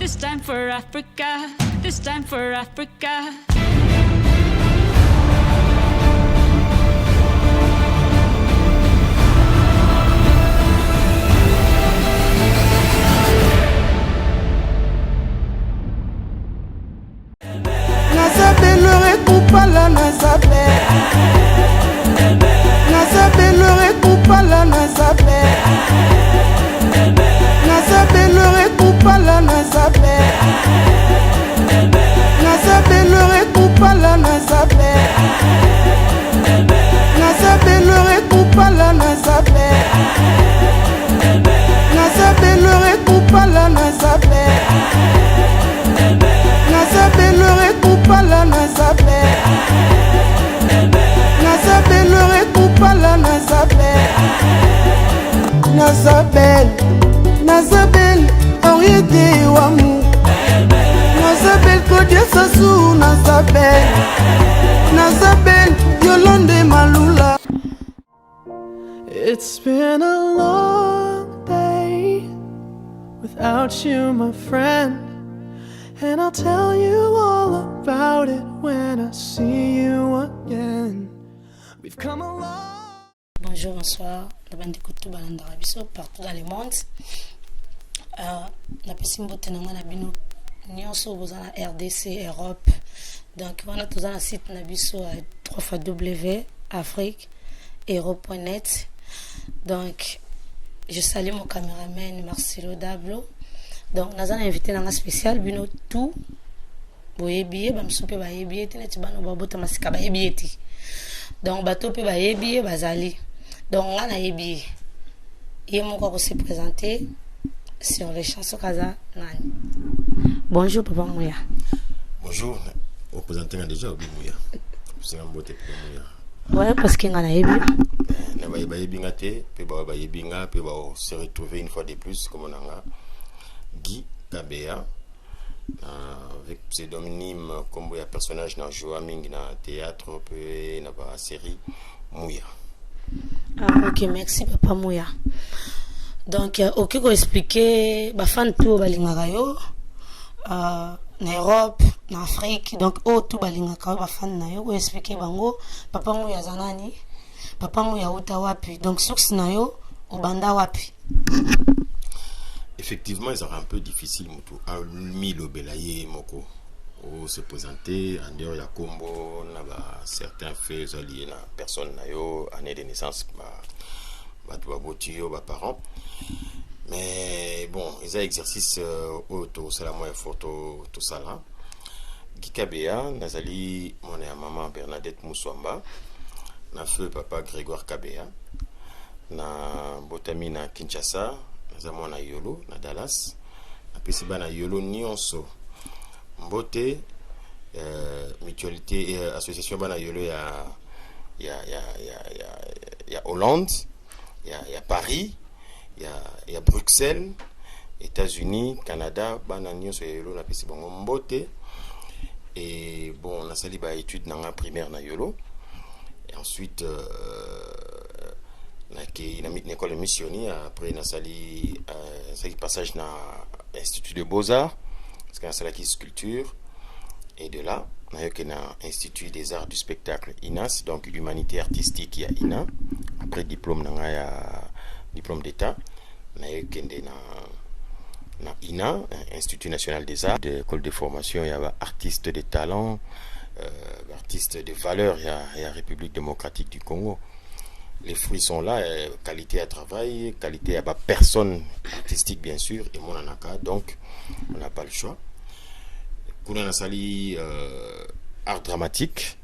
This time for Africa. This time for Africa. Nazabe le recoupala Nazabe. Nazabe le recoupala Nazabe. Nazabe le recoupala Nazabe. Nazabe le recoupala Nazabe. Nazabe le recoupala Nazabe. Nazabe le recoupala Nazabe. Nazabe le recoupala Nazabe. Nazabe le recoupala Nazabe. Nazabel, Nazabel, orienté wamu. Nazabel kodie sasu Nazabel. Nazabel, Yolande Malula. It's been a long day without you, my friend. And I'll tell you all about it when I see you again. We've come along. Bonjour, bonsoir. Dabandi kutu balanda biso partout dans le monde. Na pesi mbote na ngana bino nyonso bozana RDC Europe. Donc on a tous un site na biso à www.afrique-europe.net. Donc je salue mon caméraman Marcelo Dablo. Donc nous avons invité dans un spécial bino tout boyebiye bamsupe bayebiye tineti bano babota masika bayebiye ti. Donc bato pe bayebiye bazali. Donc on a yebiye. Il moko se présenter sur les chansons kaza nani. Bonjour papa Mouya. Bonjour. Vous présentez déjà Obi Mouya. C'est un beau papa Mouya. Ouais parce qu'il ngana yebi. Na bayebi ngate pe bayebi nga pe ba se retrouver une fois de plus comme on a Guy Kabea avec pseudonyme comme un personnage dans jouaming dans théâtre et dans la série Mouya. Ah ok, merci papa Mouya. Donc ok ko expliquer ba fan tout balingaka yo en Europe, en Afrique. Donc tout balingaka ba fan na yo ko expliquer bango papa Mouya zanani, papa Mouya uta wapi. Donc source na yo obanda wapi. Effectivement, ils sont un peu difficile à Milo Belaye Moko se présenter en dehors ya Combo na ba certains faits liés na personne na yo année de naissance ba doit botio ba parents. Mais bon, ils ont exercice auto c'est la moyen photo tout ça là. Gikabea nazali mon maman Bernadette Mouswamba na feu papa Grégoire Kabea na botami na Kinshasa. Nous na Yolo, na Dallas. Apesi bana Yolo nyonso. Mbote mutualité association bana Yolo ya Hollande, ya Paris, ya Bruxelles, États-Unis, Canada, bana nyonso Yolo na pesi bango mbote. Et bon, on a sali ba étude na primaire na Yolo. Et ensuite il a mis une école missionnaire. Après il a sali passage dans l'Institut de Beaux-Arts parce qu'il a sali sculpture et de là il y a un Institut des Arts du Spectacle INAS, donc l'humanité artistique il y a INA. Après diplôme diplôme d'état il y a INA, Institut National des Arts, de école de formation il y a artistes de talent, artistes de valeur il y a République démocratique du Congo. Les fruits sont là, qualité à travail, qualité à personne artistique bien sûr, et mon anaka, donc on n'a pas le choix. Kuna na sali art dramatique,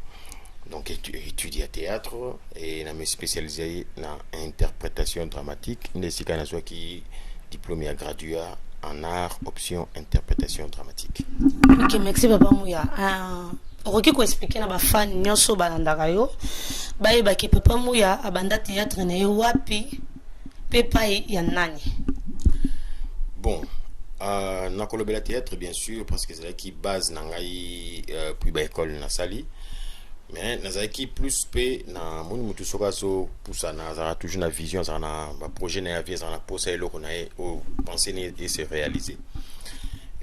donc étudié à théâtre, et on m'a spécialisé dans interprétation dramatique, nesika na qui diplômé à gradué en art, option interprétation dramatique. Ok, merci papa Mouya. Okoki ko expliquer na ba fan nyonso balandaka yo bayeba ke papa Mouya abanda théâtre na yo wapi pepa ya nani. Bon na kolobela théâtre bien sûr parce que c'est là qui base na ngai puis ba école na sali mais na qui plus pe na moni mutu soka so poussa na za toujours na vision za na ba projet na vie za na posa eloko na o penser ne se réaliser.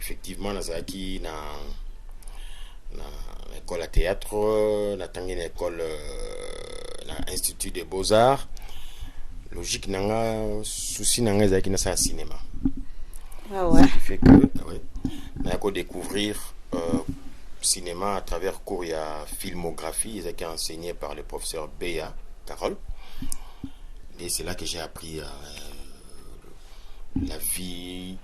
effectivement nazalaki na école à théâtre, na tangi na école na institut des beaux-arts. Logique nanga souci nanga ezalaki na ça cinéma. Ah ouais. Ce qui fait que on a découvrir cinéma à travers cours, il y a filmographie, ils étaient enseignés par le professeur Béa Carole. Et c'est là que j'ai appris la vie,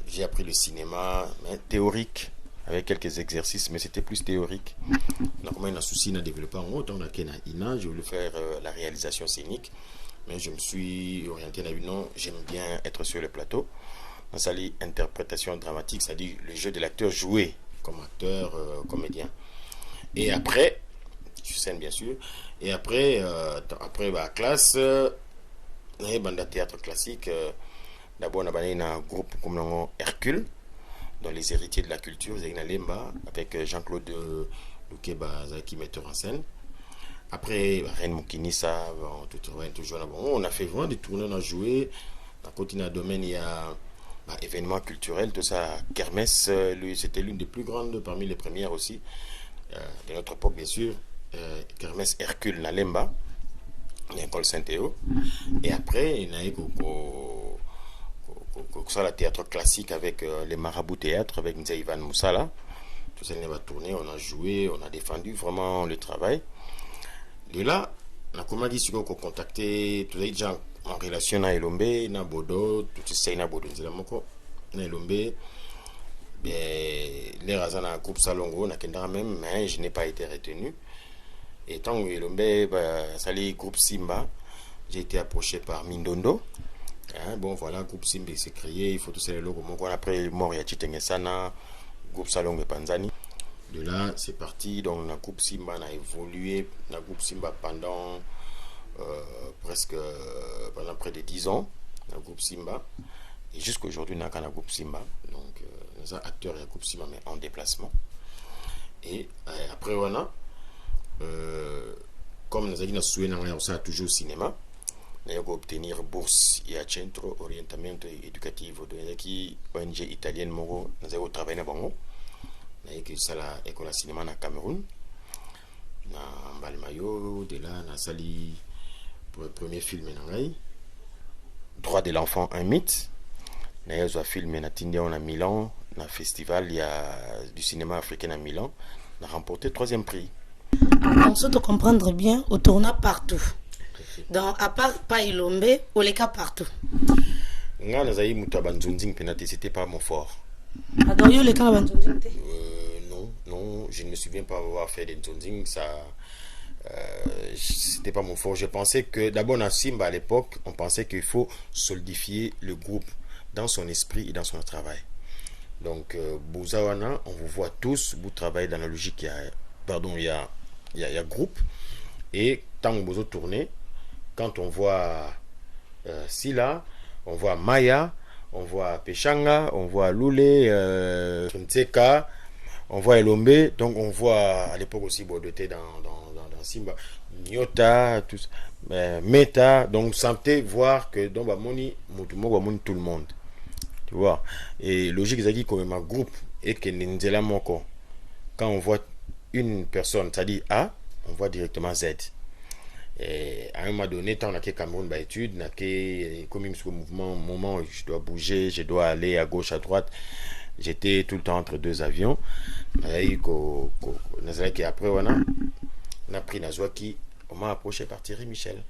j'ai appris le cinéma, théorique, avec quelques exercices, mais c'était plus théorique. Donc, moi, il y a un souci à développer en haut, donc, je voulais faire la réalisation scénique, mais je me suis orienté dans non, j'aime bien être sur le plateau. Dans sa interprétation dramatique, c'est-à-dire le jeu de l'acteur joué comme acteur, comédien. Et après, sur scène bien sûr, et après la classe, on a un théâtre classique. D'abord, on a un groupe comme le Hercule, dans les héritiers de la culture, Lemba, avec Jean-Claude Loukeba, qui metteur en scène. Après, Reine Moukinissa, toujours on a fait vraiment des tournées, on a joué. À côté d'un domaine, il y a événements culturels, tout ça. Kermesse, c'était l'une des plus grandes, parmi les premières aussi, de notre époque, bien sûr. Kermesse Hercule Nalemba, l'école Saint-Théo. Et après, il y a eu le théâtre classique avec les marabouts théâtre, avec Nzé Ivan Moussala. Tout ça, on a tourné, on a joué, on a défendu vraiment le travail. De là, on a comment dit qu'on contacté tous les gens en relation à Elombe, na Bodo, tout ça, na Bodo, na Elombe. Les raisons d'un groupe Salongo, na Kendra même, mais je n'ai pas été retenu. Et tant que Elombe, ça les groupe Simba, j'ai été approché par Mindondo. Bon voilà, groupe Simba s'est créé, il faut tout ça le logo. Après mort ya Chitengesana, groupe Salongo Panzani. De là, c'est parti. Donc le groupe Simba a évolué, le groupe Simba pendant pendant près de 10 ans, le groupe Simba. Et jusqu'à aujourd'hui, on a un groupe Simba. Donc, nous avons acteurs et un groupe Simba, mais en déplacement. Et après, voilà, comme nous avons souhaité, on a toujours au cinéma. Nous avons obtenir bourse et à Centro Orientamento Educativo de l'ONG italienne Moro. Nous avons travaillé dans Bango. Nous avons fait l'école de cinéma au Cameroun. Nous avons Balmayo, de là, nous avons sali pour le premier film Droit de l'enfant, un mythe. Nous avons filmé à Milan, dans le festival du cinéma africain à Milan. Nous avons remporté le 3e prix. Donc, ça, de comprendre bien, on tourne partout. Donc, à part Pailombe, on les cas partout. C'était pas mon fort. Alors, il y a les cas non, je ne me souviens pas avoir fait des Nzonzing, ça. C'était pas mon fort. Je pensais que d'abord dans Simba à l'époque, on pensait qu'il faut solidifier le groupe dans son esprit et dans son travail. Donc Bouzawana, on vous voit tous, vous travaillez dans la logique, il y a groupe, et tant que vous tournez, quand on voit Sila, on voit Maya, on voit Pechanga, on voit Loulé, Nseka, on voit Elombe, donc on voit à l'époque aussi Bodoté dans Simba, Nyota, tout Meta, donc santé voir que dans Bamoni, tout le monde. Tu vois. Et logique, c'est comme un groupe et que Nzela Moko. Quand on voit une personne, c'est-à-dire A, on voit directement Z. Et à un moment donné, tant on a que Cameroun bah étude, on a que comme un moment où je dois bouger, je dois aller à gauche, à droite. J'étais tout le temps entre deux avions. Et après, on a pris Nazwaki, on m'a approché par Thierry Michel.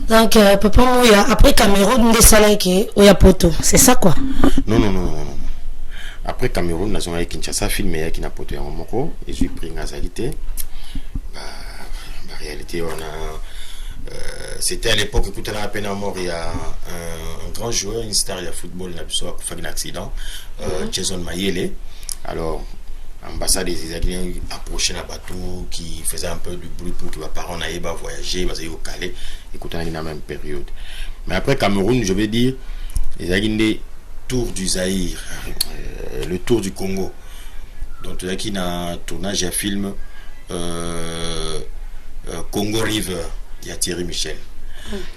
Donc, papa Mouya, après Cameroun, des salles qui ont poto, c'est ça quoi? Non. Après Cameroun, nous avons Kinshasa filmé qui n'a poto en Moko, et j'ai pris Nazalité. En réalité, on a. C'était à l'époque, écoutez, à peine à mort, il y a un grand joueur, une star de football, il a fait un accident, Jason Mayele. Alors, l'ambassade des Israéliens approchait un bateau qui faisait un peu du bruit pour que les parents n'aillent pas voyager, mais ils au Calais, écoutez, dans la même période. Mais après Cameroun, je vais dire, les Israéliens, tour du Zaïre, le tour du Congo. Donc, il y a un tournage, un film Congo River. Il y a Thierry Michel.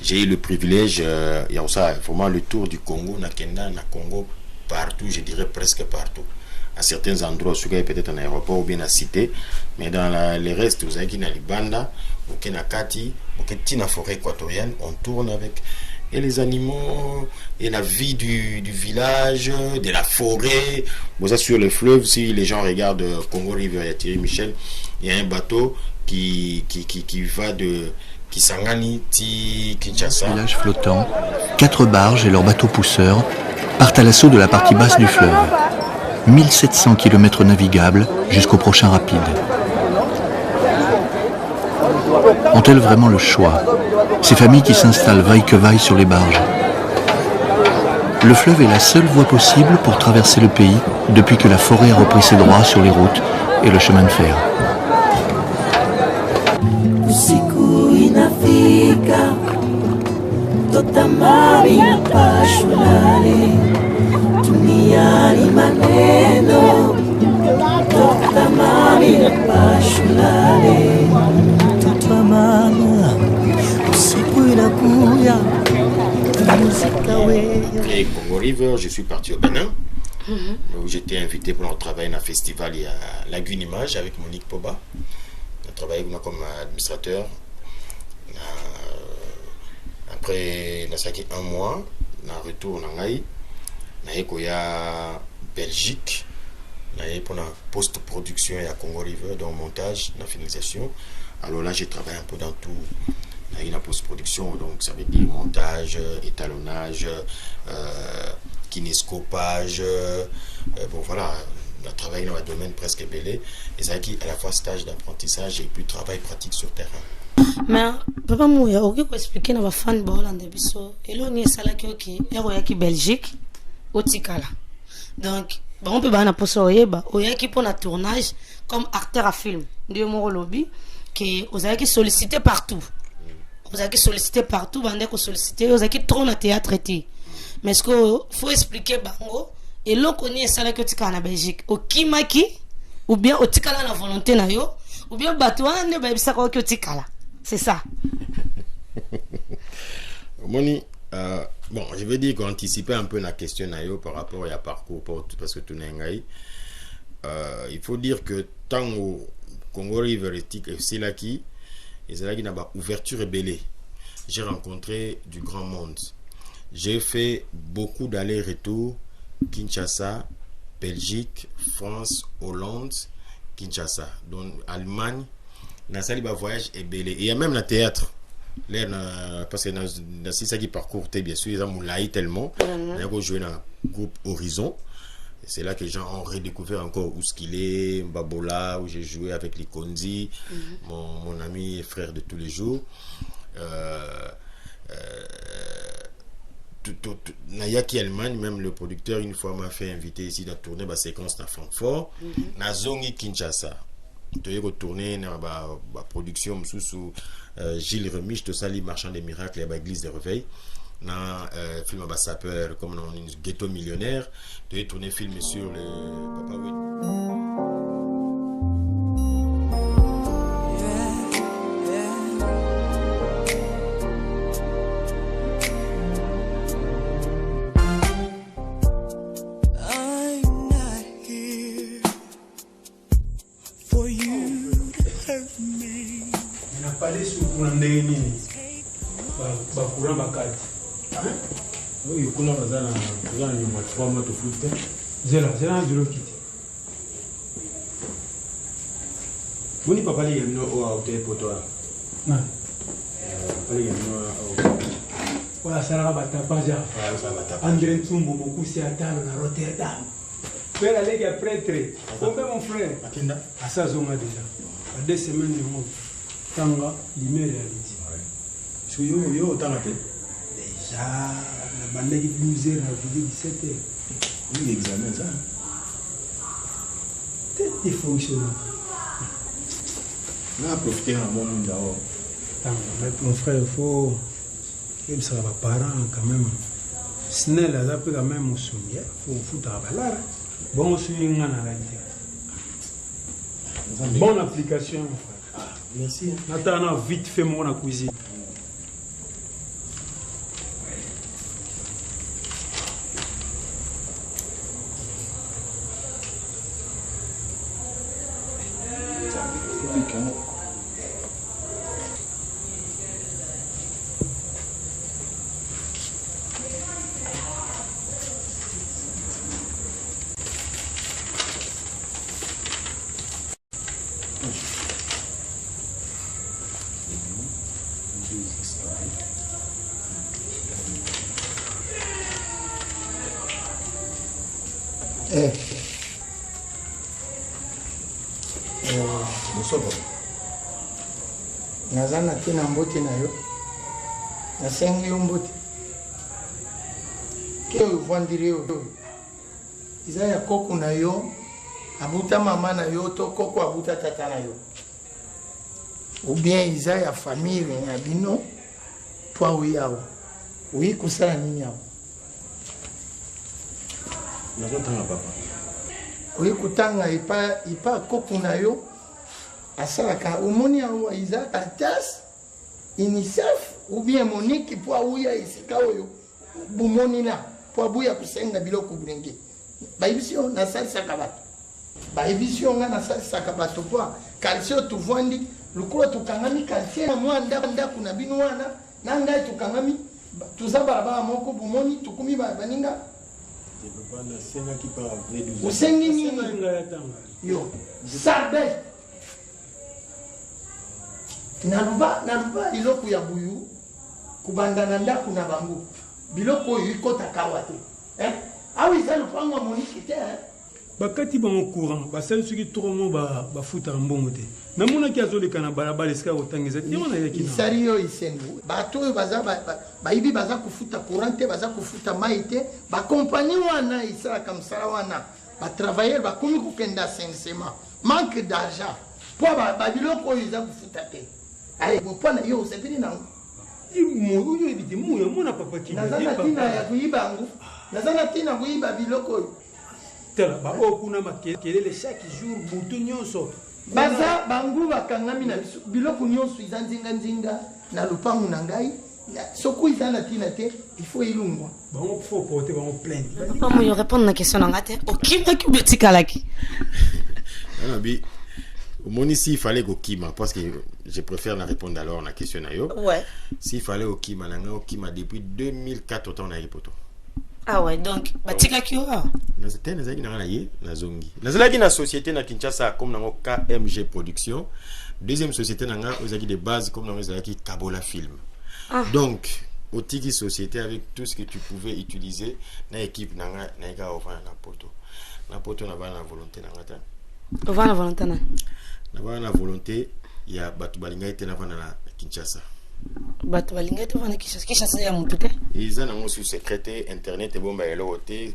J'ai eu le privilège, il y a aussi vraiment le tour du Congo, na Kenda, na Congo, partout, je dirais presque partout. À certains endroits, peut-être en aéroport ou bien à cité, mais dans les restes, vous avez qui na Libanda, ou qui na Kati, ou qui na forêt équatorienne, on tourne avec et les animaux, et la vie du village, de la forêt. Bon, ça sur le fleuve, si les gens regardent Congo River et Thierry Michel, il y a un bateau qui va de Kisangani, Kinshasa. Village flottant, 4 barges et leurs bateaux pousseurs partent à l'assaut de la partie basse du fleuve. 1700 km navigables jusqu'au prochain rapide. Ont-elles vraiment le choix, ces familles qui s'installent vaille que vaille sur les barges? Le fleuve est la seule voie possible pour traverser le pays depuis que la forêt a repris ses droits sur les routes et le chemin de fer. Après Congo River, je suis parti au Bénin, où j'étais invité pour travailler dans un festival à Lagune Image avec Monique Poba. On a travaillé comme administrateur. Après, on a fait un mois, on a retourné en Haïti. On a Belgique. Pour la post-production à Congo River, dans le montage, dans la finalisation. Alors là, j'ai travaillé un peu dans tout. La post-production, donc ça veut dire montage, étalonnage, kinéscopage. Bon voilà, on a travaillé dans un domaine presque belé. Et ça qui à la fois stage d'apprentissage et puis travail pratique sur terrain. Mais papa Mouya, ok, pour expliquer nos fans de Hollande, et là on est salé qui Belgique, au Tikala. Donc on peut pas n'importe quoi. On est qui pour un tournage comme acteur à film. Dieu mon lobby que vous avez sollicité partout. Vous avez sollicité partout, vous avez sollicité, vous avez trop dans théâtre. Mais ce qu'il faut expliquer, et là on est salé que Tikala en Belgique, au Kimaki, ou bien au Tikala la volonté na yo, ou bien Batouan ne va pas que Tikala. C'est ça. Moni, bon, je veux dire qu'anticiper un peu la question nayo par rapport à parcours parce que tout n'est il faut dire que tant au Congo River et Silaki, et c'est là qu'il y a une ouverture rebellée. J'ai rencontré du grand monde. J'ai fait beaucoup d'allers-retours Kinshasa, Belgique, France, Hollande, Kinshasa, donc Allemagne. Dans ce voyage est belé. Et il y a même le théâtre. Parce que dans ça qui parcourt, bien sûr, ils ont moulaï tellement. Ils ont joué dans le groupe Horizon. Et c'est là que les gens ont redécouvert encore où ce qu'il est, Babola, où j'ai joué avec les Konzi, mon ami et frère de tous les jours. Nayaki Allemagne, même le producteur, une fois m'a fait inviter ici dans tourner ma séquence dans Francfort. Nazongi Kinshasa. Je retourner dans la production sous Gilles Remiche, tout ça, les marchands des miracles et l'église des réveils. Dans le film Sapeur, comme dans un ghetto millionnaire, de tourner film sur le Papa Win. bakura bakati oyo kuna bazana ni matwa to flute zela nzilo kiti boni papa le yamino o auto poto na papa le yamino o wala sara batapaja André Ntumbo bokusi atano na Rotterdam père allé à prêtre combien mon frère akinda asa zonga déjà à 2 semaines de mort tanga limere réalité yo tanga te déjà la bande qui 12h à 17h oui examen ça t'es fonctionnel on a profité un bon monde d'abord mais mon frère il faut qu'il sera parent quand même snell a peu quand même au soumis faut foutre à balar bon soumis ngana la bonne application mon frère. Merci. Attends, vite fait mon cuisine. naza na te na mbote na yo nasengi yo mbote ke oyo ovandiri oyo eza ya koko na yo abuta mama na yo to koko abuta tata na yo ou bien eza ya famille na bino po awi awa oyi kosala nini awa nazotanga papa oyi kotanga ipa koko na yo asalaka omoni awa eza Caritas UNICEF ou bien Monique po awuya esika oyo bomoni na po abuya kosenga biloko bulenge bayebisi yo nasalisaka bato bayebisi yo nga nasalisaka bato po kalisi oyo tovandi lokola tokangami kalisi na mwa ndako na bino wana na ngai tokangami toza balabala moko bomoni tokumi baninga osengi nini yo sarbe naluba biloko ya buyu kubanda na ndako na bango biloko oyo ikotaka awa te awa eza lopango ya Monique te bakati bango courant basali soki tokomo bafutaka mbongo te namonaki azoleka na balabala esika kotangisa te wana yaki isali yo isendu bato oyo bayibi baza kofuta courant te baza kofuta mai te bakompani wana esalaka mosala wana batravailleur bakomi kokenda sincèrement manque d'argent po babiloko oyo eza kofuta te mpo na yo osepeli nango oyo ebite muya mona papa naza na ntina ya koyiba yango naza na ntina koyiba biloko oyo tala baoyo kuna makelele chaque jour butu nyonso baza bangu bakangami na biso biloko nyonso eza nzinga na lopango na ngai soko eza na ntina te il faut ilungwa bango faut porter bango plainte papa moyo répondre na question nanga te okimaki betikalaki Anabi Moni, s'il fallait au Kima, parce que je préfère la répondre alors à la question. Ouais. S'il fallait au Kima, depuis 2004 autant on a poto. Ah ouais, donc batika kiwa. C'était na zongi. Na société na Kinshasa comme dans KMG Production. Deuxième société na ozaki de base comme dans ozaki Kabola Film. Donc au tiki société avec tout ce que tu pouvais utiliser na équipe na ga offrir na poto. Na poto na ba na volonté na ngata. Over la volonté na. Na la volonté, il y a Batu Balinga et na Kinshasa. Batu Balinga et Kinshasa ya mutute. Ils ont sur secrétaire internet et bon bah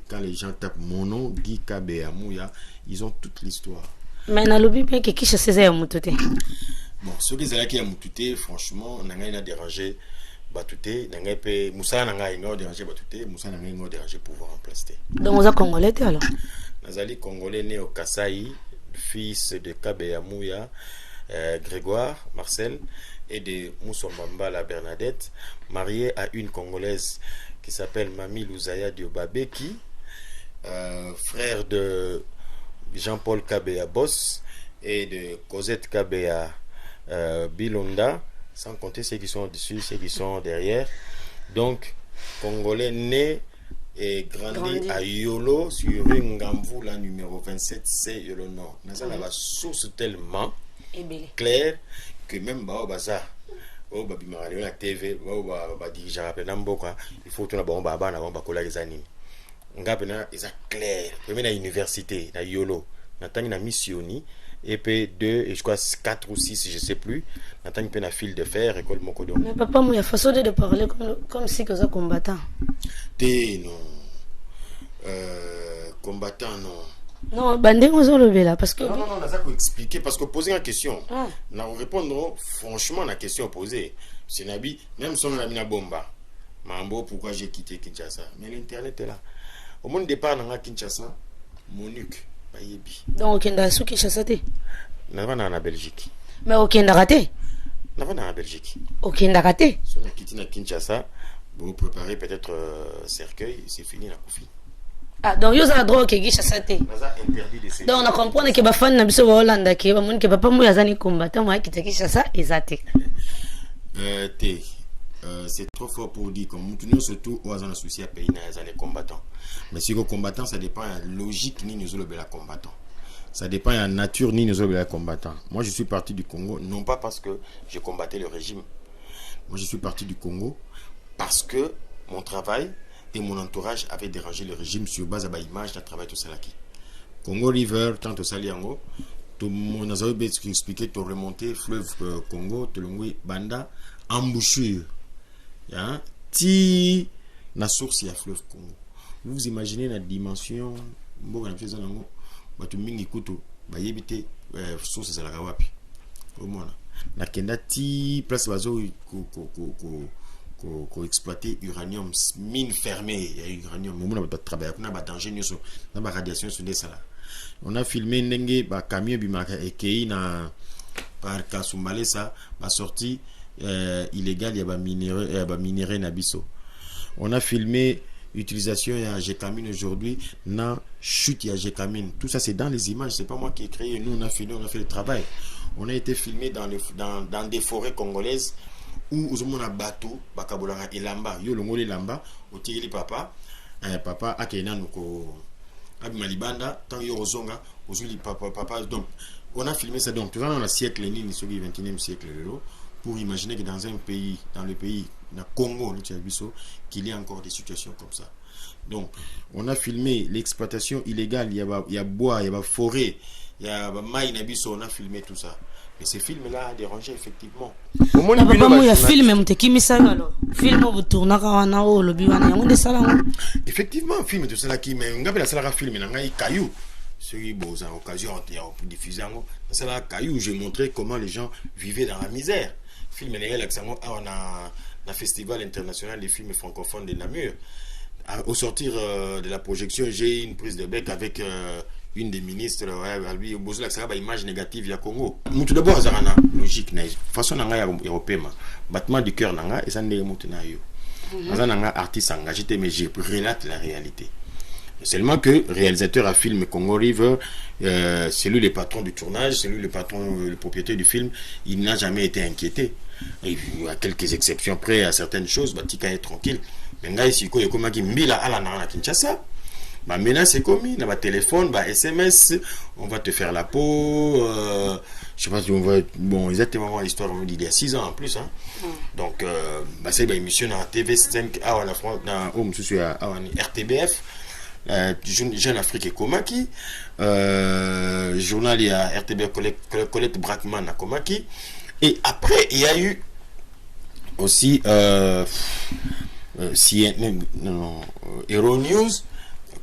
quand les gens tapent mon nom Guy Kabea Mouya, ils ont toute l'histoire. Mais na lobi bien que Kinshasa ya mutute. Bon, ceux qui sont à mutute, franchement, n'a rien dérangé Batute, n'a pas Moussa n'a rien dérangé Batute, Moussa n'a rien dérangé pouvoir remplacer. Donc on a congolais alors. Nazali congolais né au Kasaï, fils de Kabea Mouya, Grégoire, Marcel, et de Moussambamba la Bernadette, marié à une Congolaise qui s'appelle Mami Louzaya Diobabeki, frère de Jean-Paul Kabea Boss et de Cosette Kabea Bilonda, sans compter ceux qui sont au-dessus, ceux qui sont derrière. Donc, Congolais né et grandi à Yolo sur rue Ngamvu, la numéro 27, c'est Yolo Nord. Nous avons la source tellement claire que même Baza, la TV, il faut que nous les animes. Ngapena est clair. Même à l'université, à Yolo, nous avons missioni. Et puis 2 et je crois 4 ou 6 je sais plus n'attends pas la fil de fer école Mokodo. Mais papa moi il y a façon de parler comme si que ça combattant. T'es non combattant non. Non bandé on zo le là parce que non ça faut expliquer parce que poser une question na répondre franchement la question posée c'est nabi même son ami na bomba mambo pourquoi j'ai quitté Kinshasa mais l'internet est là au monde départ na Kinshasa Monique. Donc, on a souki chassate. Nous avons en Belgique. Mais aucun n'a raté. Nous avons en Belgique. Aucun n'a raté. Si on a quitté Kinshasa, vous préparez peut-être cercueil, c'est fini la couffe. Ah, donc vous avez droit que chassate. Nous avons interdit de cercueil. Donc, on comprend que les fans n'ont pas Hollande, que les gens papa moi azani combattant moi qui te chassa exact. C'est trop fort pour dire comme nous surtout aux associés à pays dans les combattants. Mais si le combattant ça dépend de la logique ni nous la combattant. Ça dépend de la nature ni nous la combattant. Moi je suis parti du Congo non pas parce que je combattais le régime. Moi, je suis parti du Congo parce que mon travail et mon entourage avaient dérangé le régime sur base de l'image d'un travail tout salaki. Congo River, tant au Saliango, tout mon azabé expliqué, tu remonté fleuve Congo, tu l'as banda, embouchure. Ti la source y a fleuve Congo. Vous imaginez la dimension, bon, on fait ça nango, bah tu mingi kuto, bah yébité source c'est la kawapi. Au moins, na kenda ti place bazo ko exploiter uranium, mine fermée, il y a uranium, mais on a pas travaillé, on a pas danger, on a pas radiation sur des salles. On a filmé n'engue ba camion bimaka ekei na par Kasumbale ça, ba sorti illégal il y a ba minerai na biso. On a filmé utilisation de Gécamine aujourd'hui, na chute de Gécamine. Tout ça c'est dans les images, c'est pas moi qui ai créé. Nous on a filmé, on a fait le travail. On a été filmé dans des forêts congolaises où on a bateau, bakabolanga et lamba, yo longole lamba, au tigeli papa akena nuko abimalibanda, tant yo rozonga, ozuli papa. Donc on a filmé ça donc tu vois dans le siècle ni sur le 21e siècle pour imaginer que dans le pays, dans Congo, qu'il y a encore des situations comme ça. Donc, on a filmé l'exploitation illégale, il y a bois, il y a forêt, il y a maïs, on a filmé tout ça. Mais ces films-là a dérangé effectivement. Effectivement, film de cela qui mais on a la film mais caillou. Ceux qui ont occasion de diffuser dans la caillou, j'ai montré comment les gens vivaient dans la misère. Film on a le festival international des films francophones de Namur. Au sortir de la projection, j'ai eu une prise de bec avec une des ministres. Lui, au besoin de image négative du Congo. Tout d'abord, c'est une logique. De façon européenne, battement du cœur, et ça n'est pas un artiste engagé, mais je relate la réalité. Seulement que le réalisateur a filmé Congo River, c'est lui le patron du tournage, c'est lui le propriétaire du film, il n'a jamais été inquiété. Et à quelques exceptions près à certaines choses, Batika est tranquille. Mais là, ici, il y a comme qui mbila à la Kinshasa. Maintenant, c'est commis, on a téléphone, SMS, on va te faire la peau. Je sais pas si on va. Bon, exactement l'histoire d'il y a 6 ans en plus. Hein. Donc, c'est une émission à TV5, à la France, à RTBF. Jeune Afrique et Komaki, journal il y a RTB Colette Brackman à Komaki, et après il y a eu aussi Euronews,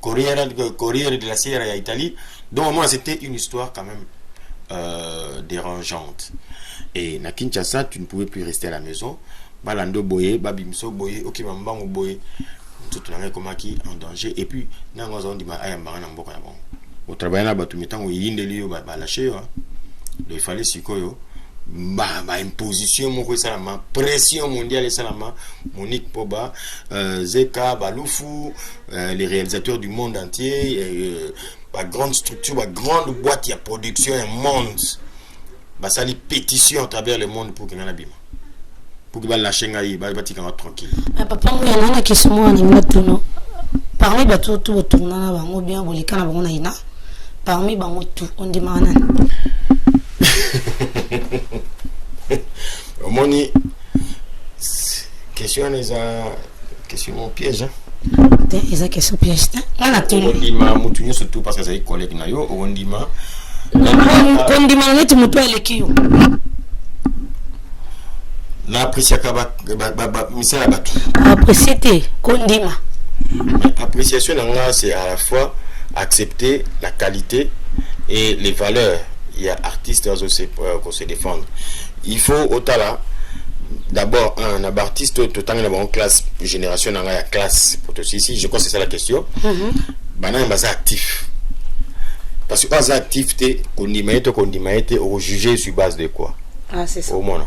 Corriere de la Sierra à Italie. Donc moi c'était une histoire quand même dérangeante. Et na Kinshasa tu ne pouvais plus rester à la maison. Balando boye, babimso boye, ok mambango boye. Tout le monde qui en danger et puis nous avons dit au travail là tu mettant il fallait sikoyo imposition mon salama pression mondiale salama Monique Poba Zeka Baloufou les réalisateurs du monde entier grande structure grande boîte de production un monde ça les pétitions à travers le monde pour que nous l'abîme. Pour que la chaîne aille, tranquille. Papa, il y a une question parmi les tout tournant, bien, parmi tout, on demande. Moni, question question piège. Ils ont question piège. On a tout. On dit ma moutonnier surtout parce que c'est collègue nayo. On dit ma. On dit ma net mouton elle qui. L'appréciation c'est à la fois accepter la qualité et les valeurs. Il y a artistes qu'on se défendre. Il faut autant là d'abord un artiste tout temps dans classe génération dans la classe pour ici je crois que c'est ça la question. Banan basa actif parce que basa activité qu'on dit au juger sur base de quoi. Ah c'est ça. Au moins.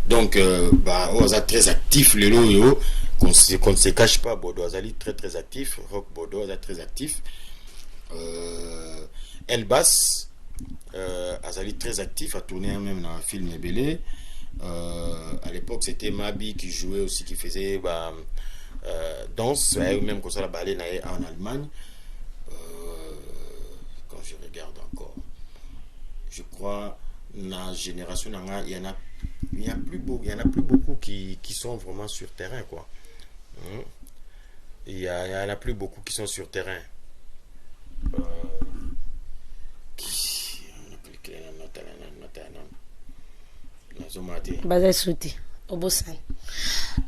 Donc, on est très actif, le lot, qu'on ne se cache pas. Bordeaux Azali très très actif, Rock Bordeaux est très actif. Elbas Azali très actif, a tourné même dans un film Belé. À l'époque, c'était Mabi qui jouait aussi, qui faisait danse, même comme ça la ballet en Allemagne. Quand je regarde encore, je crois. La génération il y en a il y en a plus beaucoup qui sont vraiment sur terrain, quoi. Il y en a plus beaucoup qui sont sur terrain.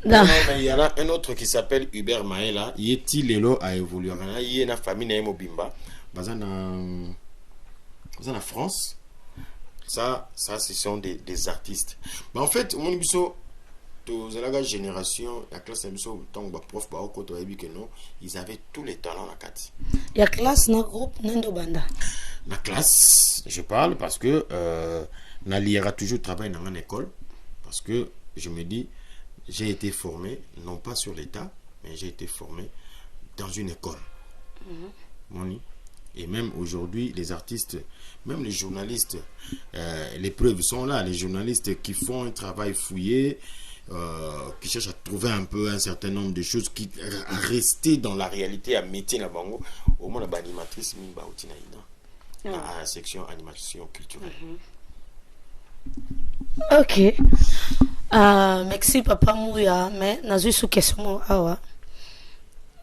Non, mais il y en a un autre qui s'appelle Hubert Maëla. Il est Lelo a évolué. Il y a une famille qui Mobimba. En France. Ça, ce sont des artistes. Mais en fait, mon biso, la génération, la classe prof, ils avaient tous les talents. Il y a classe dans le groupe Nando Banda. La classe, je parle parce que Naliera toujours travaille dans une école. Parce que je me dis, j'ai été formé, non pas sur l'État, mais j'ai été formé dans une école. Et même aujourd'hui, les artistes, même les journalistes, les preuves sont là. Les journalistes qui font un travail fouillé, qui cherchent à trouver un peu un certain nombre de choses, à rester dans la réalité, à mettre la bango. Au moins, la animatrice, à la section animation culturelle. Ok. Merci papa Mouya, mais nazo sous question awa.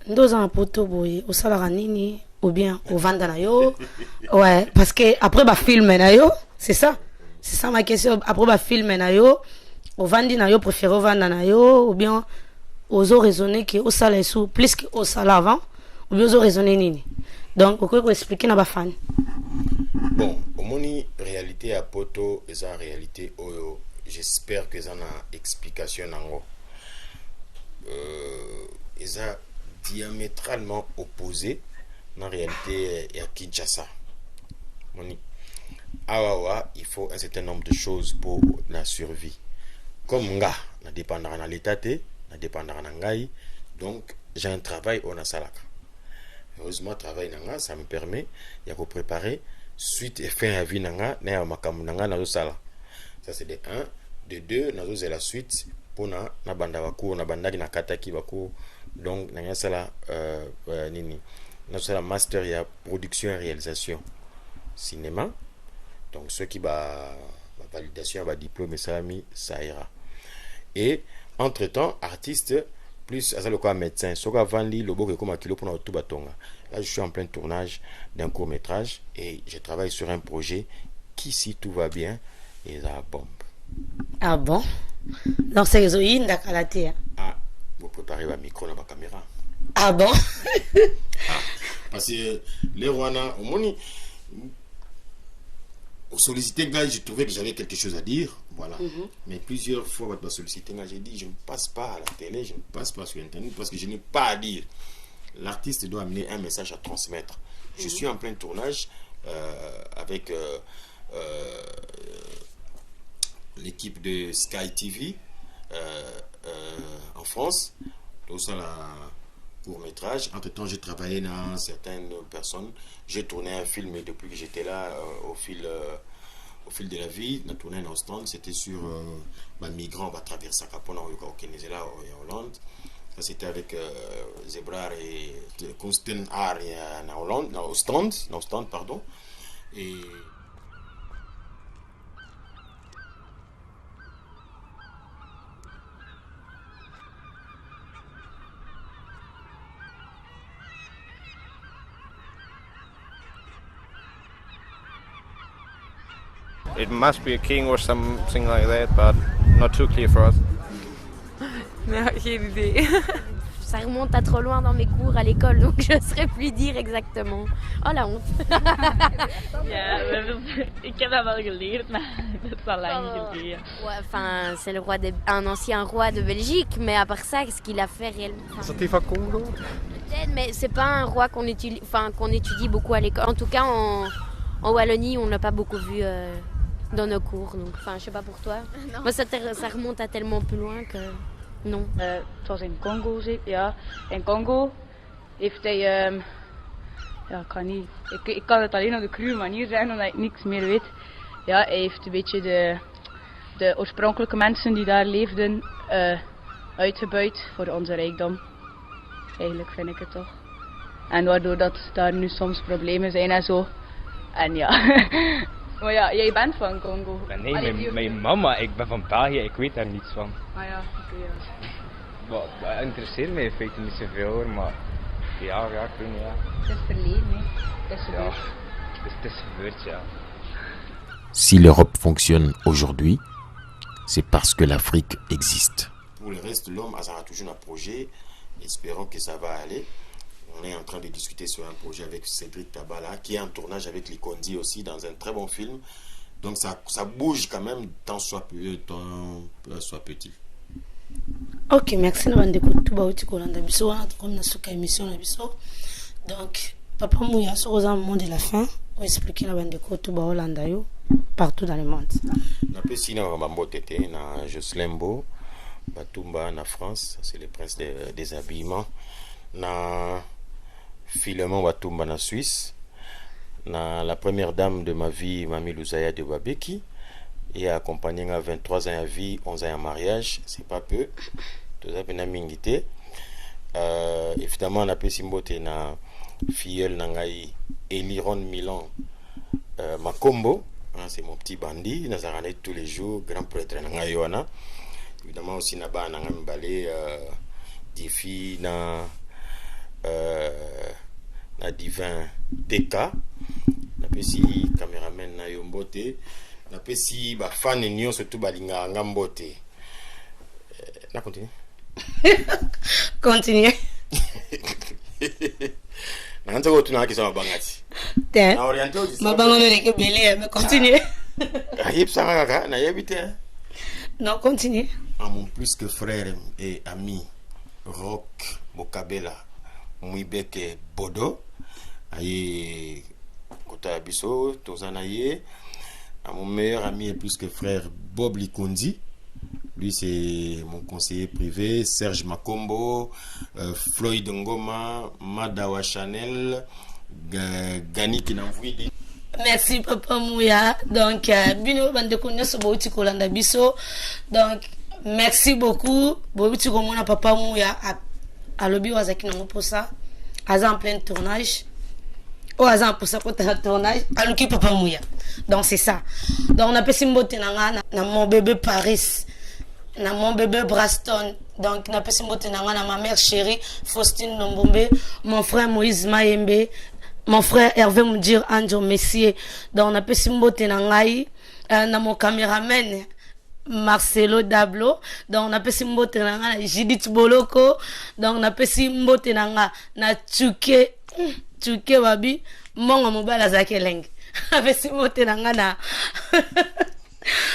Ndoza na poto boye, au salara nini ou bien au vanda na yo. Ouais, parce que après ba film na yo, c'est ça. C'est ça ma question. Après ba film na yo, au vandi na yo préféré au vanda na yo ou bien ozo raisonner que au sala sous plus que au sala avant ou bien ozo raisonner nini. Donc on peut expliquer na ba fan. Bon, au moni réalité à poto et sa réalité oyo. J'espère que ça a une explication nango. Ils sont diamétralement opposés dans la réalité à Kinshasa. Awawa, il faut un certain nombre de choses pour la survie. Comme nga, na dépendra na l'état, na dépendra na ngai, donc j'ai un travail au Nasalaka. Heureusement, travail nanga, ça me permet de préparer suite et fin à vie nanga, na makamu nanga na sala. Ça c'est de 1. De 2, nous c'est la suite pour na banda baku na banda na kataki baku. Donc na sala nini. Nous c'est la master ya production et réalisation cinéma. Donc ceux qui ba validation ba diplôme salami ça ira. Et entre-temps artiste plus ça le quoi médecin. Soka vandi lobo ke comme kilo pour na tout batonga. Là je suis en plein tournage d'un court-métrage et je travaille sur un projet qui si tout va bien et ça bombe. Ah bon? Donc c'est Zoïne Dakalate. Ah, vous préparez votre micro dans ma caméra. Ah bon? Parce que les Rwanda, au moins, au solliciter, je trouvais que j'avais quelque chose à dire. Voilà. Mais plusieurs fois, votre sollicité, j'ai dit, je ne passe pas à la télé, je ne passe pas sur Internet parce que je n'ai pas à dire. L'artiste doit amener un message à transmettre. Je suis en plein tournage avec l'équipe de Sky TV en France. Tout ça, la court-métrage. Entre-temps, j'ai travaillé dans certaines personnes. J'ai tourné un film depuis que j'étais là au fil de la vie. On a tourné un stand. C'était sur un migrant va traverser Capone au Kenya en Hollande. Ça, c'était avec Zebrar et Constant Art en Hollande, au stand, pardon. Et It must be a king or something like that, but not too clear for us. Aucune idée. Ça remonte à trop loin dans mes cours à l'école, donc je ne saurais plus dire exactement. Oh la honte. Ik heb dat wel geleerd, maar dat is al lang geleden. Ouais, enfin, c'est un ancien roi de Belgique, mais à part ça, qu'est-ce qu'il a fait réellement? Sativa Congo? Peut-être, mais c'est pas un roi qu'on étudie beaucoup à l'école. En tout cas, en Wallonie, on l'a pas beaucoup vu dans nos cours. Donc, enfin, je sais pas pour toi. Moi, ça remonte à tellement plus loin que non. Het was in Congo, ja. In Congo heeft hij, ja, ik kan het alleen op de cruwe manier zeggen, omdat ik niks meer weet. Ja, hij heeft een beetje de oorspronkelijke mensen die daar leefden uitgebuit voor onze rijkdom. Eigenlijk vind ik het toch. En waardoor dat daar nu soms problemen zijn en zo. En ja, Maar ja, jij bent van Congo. Nee, Allee, mijn mama, ik ben van België, ik weet daar niets van. Ah ja, oké, ja. Wat interesseert mij in feite niet zoveel hoor, maar ja, ik weet niet, ja. Het is verleden, hè. Het is gebeurd. Het is gebeurd, ja. Si l'Europe fonctionne aujourd'hui, c'est parce que l'Afrique existe. Pour le reste, l'homme a toujours un projet. Espérons que ça va aller. On est en train de discuter sur un projet avec Cédric Tabala, qui est en tournage avec Likondi aussi, dans un très bon film. Donc ça bouge quand même, tant soit petit. Ok, merci na bandeko tout bauti kolanda biso wana comme na suka émission na biso. Donc Papa Mouya sur aux moments de la fin, on expliquer na bandeko tout baolanda yo partout dans le monde. Na pesi na Bambo Tete na Jocelyn Bo, Batumba na France, c'est le prince des habillements. Na Philemon Batumba na Suisse. Na la première dame de ma vie, Mami Louzaya de Babeki. Et accompagné à 23 ans à vie, 11 ans en mariage, c'est pas peu. Tout ça, c'est mingité. Évidemment, on a pu simboter na filleule nangai Eliron Milan Makombo. C'est mon petit bandit. Nous avons tous les jours, grand prêtre nangai wana. Évidemment aussi na-ba nangai mbale Difi na divin Deka. Na pesi caméraman na Yombote. Na pesi ba fan nyo surtout balinga ngambote. Na continue. Continue. Na nzo tuna kisa mabangati. Tiens. Na orienté au Mabanga no leke belé, mais continue. Ayib sanga kaka na yebite. Non, continue. À mon plus que frère et ami Rock Bokabela Mouibeke Bodo aye kota biso tozana ye. À mon meilleur ami et plus que frère Bob Likondi. Lui, c'est mon conseiller privé. Serge Makombo, Floyd Ngoma, Madawa Chanel, Gani Kinamvouidi. Merci Papa Mouya. Donc, bino bande konya so bauti kolanda biso. Donc, merci beaucoup. Bauti komona Papa Mouya à lobi wazaki nango posa. Aza en plein tournage. Oh, azan pour ça quand tu as tournage, aluki Papa Mouya. Donc c'est ça. Donc on a pu simboter na mon bébé Paris, na mon bébé Braston. Donc on a pu simboter na ma mère chérie Faustine Nombombe, mon frère Moïse Maembe, mon frère Hervé Moudir Anjo Messier. Donc on a pu simboter na mon caméraman Marcelo Dablo. Donc on a pu simboter na Judith Boloko. Donc on a pu simboter na Tchuke Wabi, mon mobile Zakeleng. Avec si mote nangana.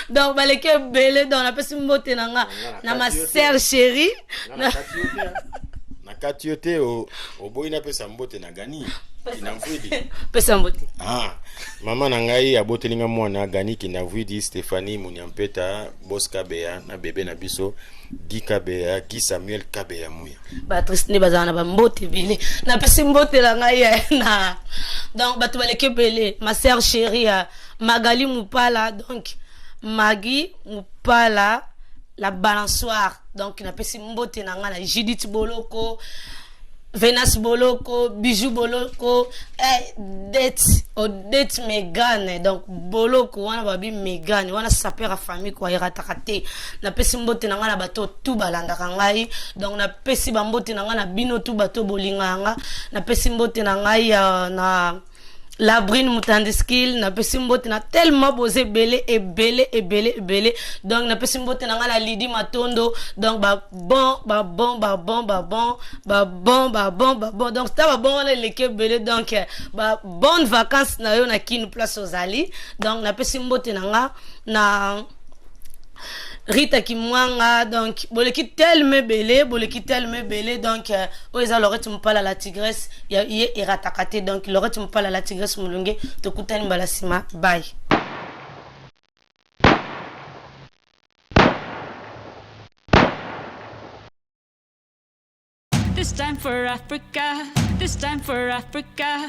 Donc, baleke belé, donc on a pas si mote nanga. Na ma sœur chérie. Na katiote au boy na pesa mbote na gani. Kinamvidi. Pesa mbote. Ah, maman nangai abotelinga mwana gani kinavidi Stéphanie Muniampeta, Boss Kabea na bébé na biso, Guy Kabea, Guy Samuel Kabea Mouya. Patrice ne bazana ba mbote belé. Na pesa mbote la ngai na. Donc batu baleke belé, ma sœur chérie Magali Moupala, donc Maggie Moupala la balançoire. Donc na pesa mbote na nga na Judith Boloko. Venus Boloko, Bijou Boloko, date Megan, donc Boloko, wana babi Megan, wana saper a famille quoi, iratakate. Na pesi mbote na nga na bato tout balanda ngai, donc na pesi bambote na nga na bino tout bato bolinganga, na pesi mbote na ngai na Labrine Mutandiskil, na pesi mbote na tellement bosé belé et belé. Donc na pesi mbote na nga na Lidi Matondo, donc bon. Donc ça va bon les belé, donc bonnes vacances na yo na kin place aux Ali. Donc na pesi mbote na nga na Rita Kimwanga, donc boleki tellement belé, donc oza Lorette Mpala la tigresse ya iratakate, donc Lorette Mpala la tigresse mulunge tokutani balasima. Bye. This time for Africa, this time for Africa.